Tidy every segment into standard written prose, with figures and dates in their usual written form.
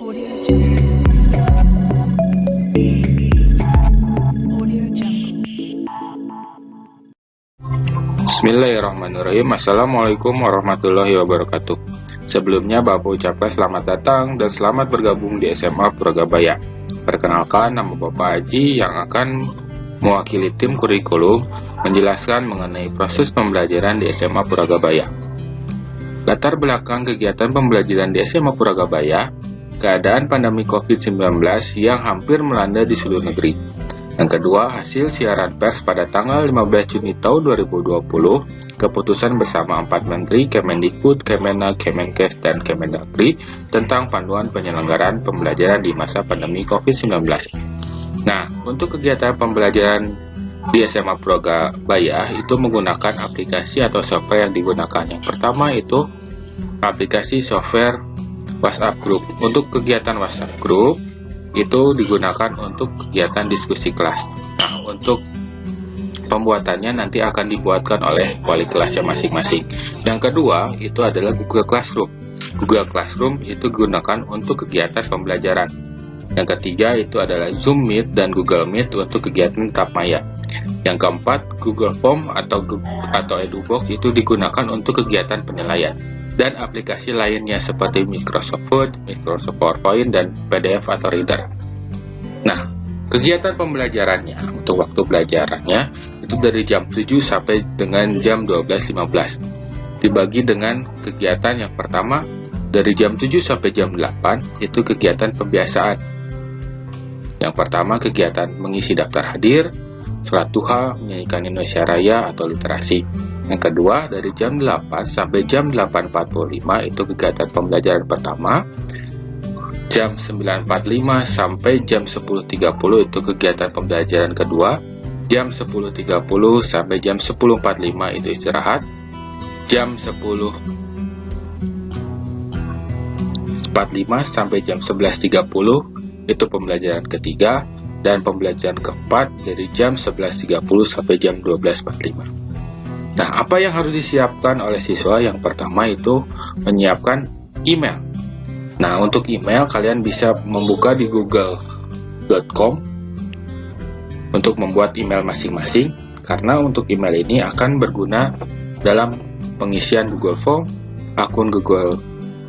Audio Jungle. Audio Jungle. Bismillahirrahmanirrahim. Assalamualaikum warahmatullahi wabarakatuh. Sebelumnya Bapak ucapkan selamat datang dan selamat bergabung di SMA Puragabaya. Perkenalkan, nama Bapak Haji yang akan mewakili tim kurikulum menjelaskan mengenai proses pembelajaran di SMA Puragabaya. Latar belakang kegiatan pembelajaran di SMA Puragabaya, keadaan pandemi COVID-19 yang hampir melanda di seluruh negeri. Yang kedua, hasil siaran pers pada tanggal 15 Juni tahun 2020, keputusan bersama 4 Menteri Kemendikbud, Kemenak, Kemenkes, dan Kemendagri tentang panduan penyelenggaraan pembelajaran di masa pandemi COVID-19. Nah, untuk kegiatan pembelajaran di SMA Puragabaya itu menggunakan aplikasi atau software yang digunakan. Yang pertama itu aplikasi software WhatsApp Group. Untuk kegiatan WhatsApp Group itu digunakan untuk kegiatan diskusi kelas. Nah, untuk pembuatannya nanti akan dibuatkan oleh wali kelasnya masing-masing. Yang kedua itu adalah Google Classroom. Google Classroom itu digunakan untuk kegiatan pembelajaran. Yang ketiga itu adalah Zoom Meet dan Google Meet untuk kegiatan tatap maya. Yang keempat, Google Form atau EduBox itu digunakan untuk kegiatan penilaian. Dan aplikasi lainnya seperti Microsoft Word, Microsoft PowerPoint, dan PDF atau Reader. Nah, kegiatan pembelajarannya, untuk waktu belajarannya, itu dari jam 7 sampai dengan jam 12.15. Dibagi dengan kegiatan yang pertama, dari jam 7 sampai jam 8, itu kegiatan pembiasaan. Yang pertama, kegiatan mengisi daftar hadir, sholat duha, menyanyikan Indonesia Raya atau literasi. Yang kedua, dari jam 8 sampai jam 8.45 itu kegiatan pembelajaran pertama. Jam 9.45 sampai jam 10.30 itu kegiatan pembelajaran kedua. Jam 10.30 sampai jam 10.45 itu istirahat. Jam 10.45 sampai jam 11.30 itu pembelajaran ketiga. Dan pembelajaran keempat dari jam 11.30 sampai jam 12.45. Nah, apa yang harus disiapkan oleh siswa? Yang pertama itu menyiapkan email. Nah, untuk email kalian bisa membuka di google.com untuk membuat email masing-masing, karena untuk email ini akan berguna dalam pengisian Google Form, akun Google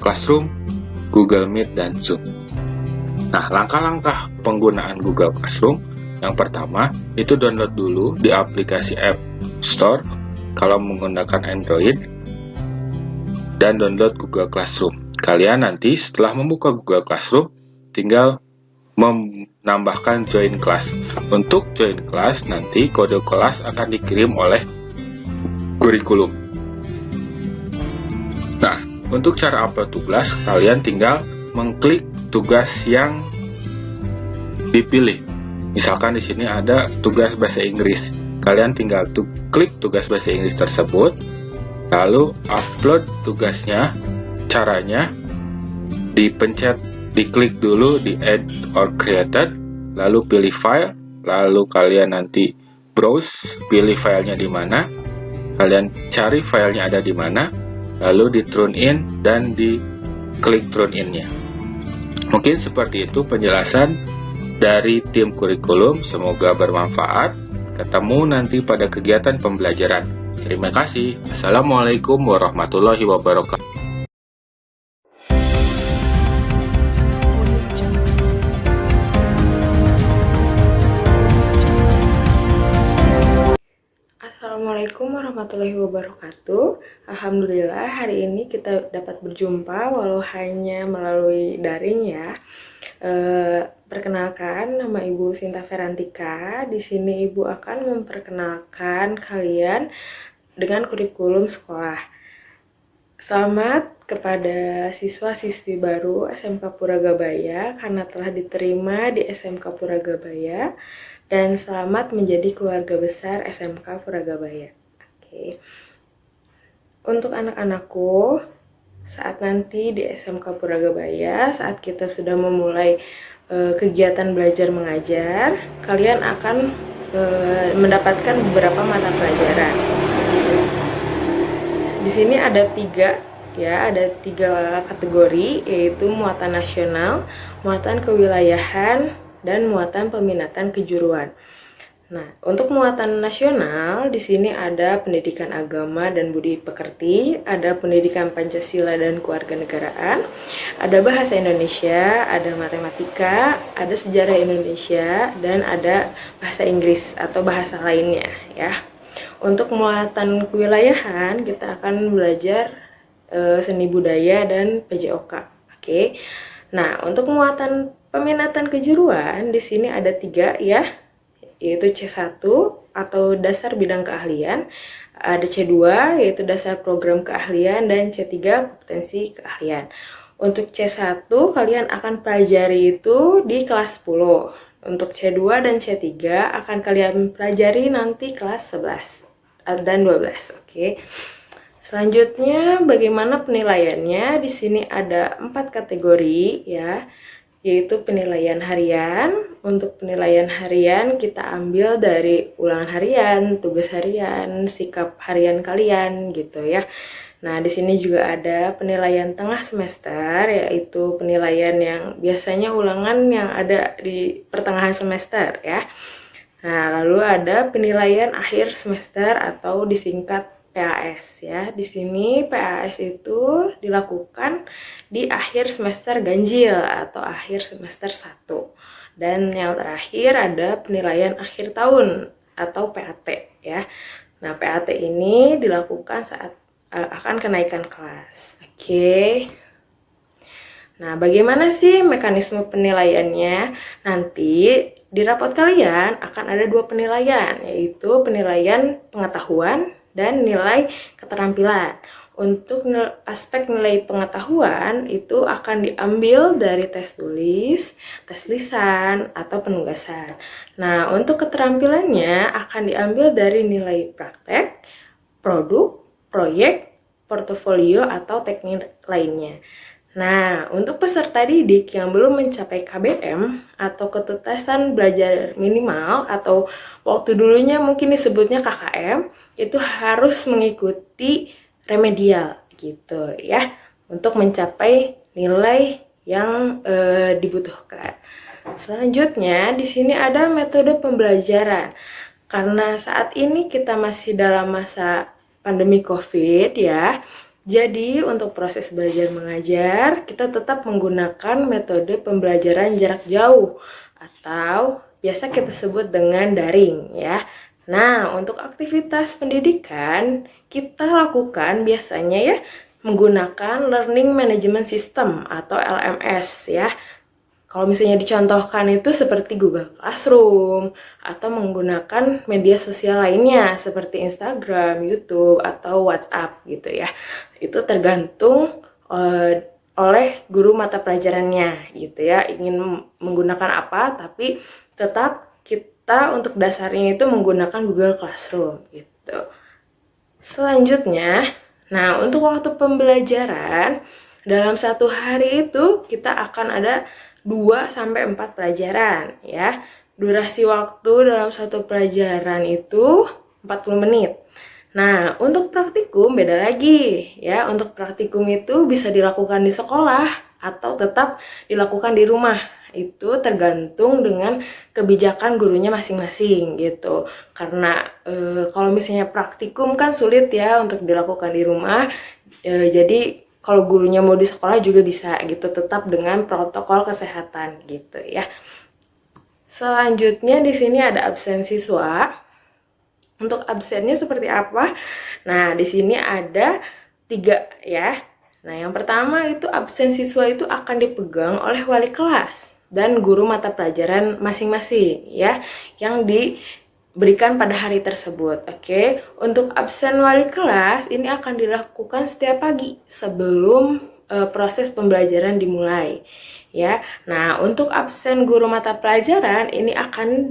Classroom, Google Meet, dan Zoom. Nah, langkah-langkah penggunaan Google Classroom, yang pertama itu download dulu di aplikasi App Store kalau menggunakan Android, dan download Google Classroom. Kalian nanti setelah membuka Google Classroom tinggal menambahkan join class. Untuk join class nanti kode kelas akan dikirim oleh kurikulum. Nah, untuk cara upload tugas, kalian tinggal mengklik tugas yang dipilih. Misalkan di sini ada tugas bahasa Inggris. Kalian tinggal klik tugas bahasa Inggris tersebut, lalu upload tugasnya. Caranya dipencet, diklik dulu di Add or Created, lalu pilih file, lalu kalian nanti browse, pilih filenya di mana, kalian cari filenya ada di mana, lalu di turn in dan diklik turn in-nya. Mungkin seperti itu penjelasan dari tim kurikulum, semoga bermanfaat. Ketemu nanti pada kegiatan pembelajaran. Terima kasih. Assalamualaikum warahmatullahi wabarakatuh. Assalamualaikum warahmatullahi wabarakatuh. Alhamdulillah hari ini kita dapat berjumpa walau hanya melalui daring ya. Perkenalkan, nama Ibu Sinta Ferantika. Di sini Ibu akan memperkenalkan kalian dengan kurikulum sekolah. Selamat kepada siswa-siswi baru SMK Puragabaya karena telah diterima di SMK Puragabaya, dan selamat menjadi keluarga besar SMK Puragabaya. Oke. Untuk anak-anakku, saat nanti di SMK Puragabaya, saat kita sudah memulai kegiatan belajar mengajar, kalian akan mendapatkan beberapa mata pelajaran. Di sini ada 3 ya, ada 3 kategori, yaitu muatan nasional, muatan kewilayahan, dan muatan peminatan kejuruan. Nah, untuk muatan nasional di sini ada pendidikan agama dan budi pekerti, ada pendidikan Pancasila dan kewarganegaraan, ada bahasa Indonesia, ada matematika, ada sejarah Indonesia, dan ada bahasa Inggris atau bahasa lainnya ya. Untuk muatan kewilayahan kita akan belajar seni budaya dan PJOK. Oke. Nah, untuk muatan peminatan kejuruan di sini ada 3 ya, yaitu C1 atau dasar bidang keahlian, ada C2 yaitu dasar program keahlian, dan C3 kompetensi keahlian. Untuk C1 kalian akan pelajari itu di kelas 10. Untuk C2 dan C3 akan kalian pelajari nanti kelas 11 dan 12. Oke. Selanjutnya bagaimana penilaiannya? Di sini ada 4 kategori ya, yaitu penilaian harian. Untuk penilaian harian kita ambil dari ulangan harian, tugas harian, sikap harian kalian gitu ya. Nah, di sini juga ada penilaian tengah semester, yaitu penilaian yang biasanya ulangan yang ada di pertengahan semester ya. Nah, lalu ada penilaian akhir semester atau disingkat PAS ya. Di sini PAS itu dilakukan di akhir semester ganjil atau akhir semester 1. Dan yang terakhir ada penilaian akhir tahun atau PAT ya. Nah, PAT ini dilakukan saat akan kenaikan kelas. Oke. Nah, bagaimana sih mekanisme penilaiannya? Nanti di rapot kalian akan ada 2 penilaian, yaitu penilaian pengetahuan dan nilai keterampilan. Untuk aspek nilai pengetahuan itu akan diambil dari tes tulis, tes lisan, atau penugasan. Nah, untuk keterampilannya akan diambil dari nilai praktek, produk, proyek, portofolio, atau teknik lainnya. Nah, untuk peserta didik yang belum mencapai KBM atau ketuntasan belajar minimal atau waktu dulunya mungkin disebutnya KKM, itu harus mengikuti remedial gitu ya, untuk mencapai nilai yang dibutuhkan. Selanjutnya di sini ada metode pembelajaran. Karena saat ini kita masih dalam masa pandemi COVID ya, jadi untuk proses belajar mengajar kita tetap menggunakan metode pembelajaran jarak jauh atau biasa kita sebut dengan daring ya. Nah, untuk aktivitas pendidikan kita lakukan biasanya ya menggunakan Learning Management System atau LMS ya. Kalau misalnya dicontohkan itu seperti Google Classroom atau menggunakan media sosial lainnya seperti Instagram, YouTube, atau WhatsApp gitu ya. Itu tergantung oleh guru mata pelajarannya gitu ya. Ingin menggunakan apa, tapi tetap kita untuk dasarnya itu menggunakan Google Classroom gitu. Selanjutnya, nah untuk waktu pembelajaran dalam 1 hari itu kita akan ada 2-4 pelajaran ya. Durasi waktu dalam 1 pelajaran itu 40 menit. Nah, untuk praktikum beda lagi ya. Untuk praktikum itu bisa dilakukan di sekolah atau tetap dilakukan di rumah. Itu tergantung dengan kebijakan gurunya masing-masing gitu. Karena kalau misalnya praktikum kan sulit ya untuk dilakukan di rumah. Jadi kalau gurunya mau di sekolah juga bisa gitu, tetap dengan protokol kesehatan gitu ya. Selanjutnya di sini ada absen siswa. Untuk absennya seperti apa? Nah, di sini ada 3 ya. Nah, yang pertama itu absen siswa itu akan dipegang oleh wali kelas dan guru mata pelajaran masing-masing ya, yang diberikan pada hari tersebut. Oke, untuk absen wali kelas ini akan dilakukan setiap pagi sebelum proses pembelajaran dimulai ya. Nah, untuk absen guru mata pelajaran ini akan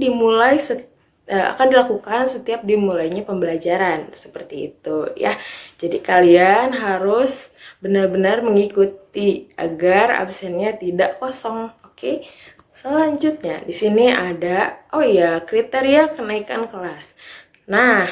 dilakukan setiap dimulainya pembelajaran seperti itu ya. Jadi kalian harus benar-benar mengikuti agar absennya tidak kosong. Oke. Selanjutnya di sini ada kriteria kenaikan kelas. Nah,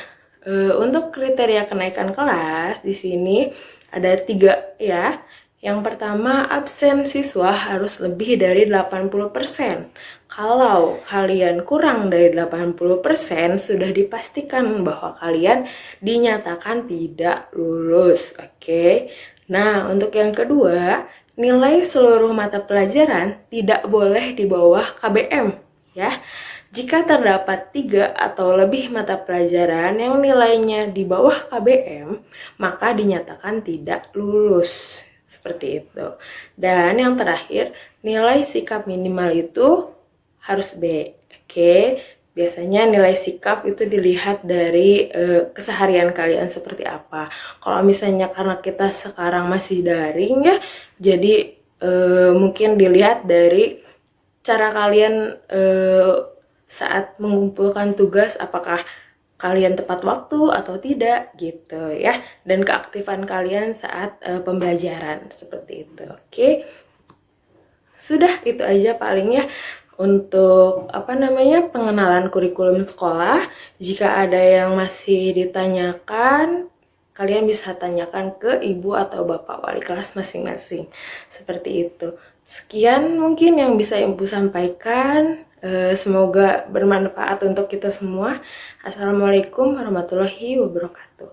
untuk kriteria kenaikan kelas di sini Ada 3 ya. Yang pertama, absen siswa harus lebih dari 80%. Kalau kalian kurang dari 80%, sudah dipastikan bahwa kalian dinyatakan tidak lulus. Oke. Nah, untuk yang kedua, nilai seluruh mata pelajaran tidak boleh di bawah KBM ya. Jika terdapat 3 atau lebih mata pelajaran yang nilainya di bawah KBM, maka dinyatakan tidak lulus. Seperti itu. Dan yang terakhir, nilai sikap minimal itu harus B. Oke, biasanya nilai sikap itu dilihat dari keseharian kalian seperti apa. Kalau misalnya karena kita sekarang masih daring ya, jadi mungkin dilihat dari cara kalian saat mengumpulkan tugas, apakah kalian tepat waktu atau tidak gitu ya, dan keaktifan kalian saat pembelajaran seperti itu. Oke, sudah itu aja paling ya untuk pengenalan kurikulum sekolah. Jika ada yang masih ditanyakan, kalian bisa tanyakan ke ibu atau bapak wali kelas masing-masing seperti itu. Sekian mungkin yang bisa ibu sampaikan. Semoga bermanfaat untuk kita semua. Assalamualaikum warahmatullahi wabarakatuh.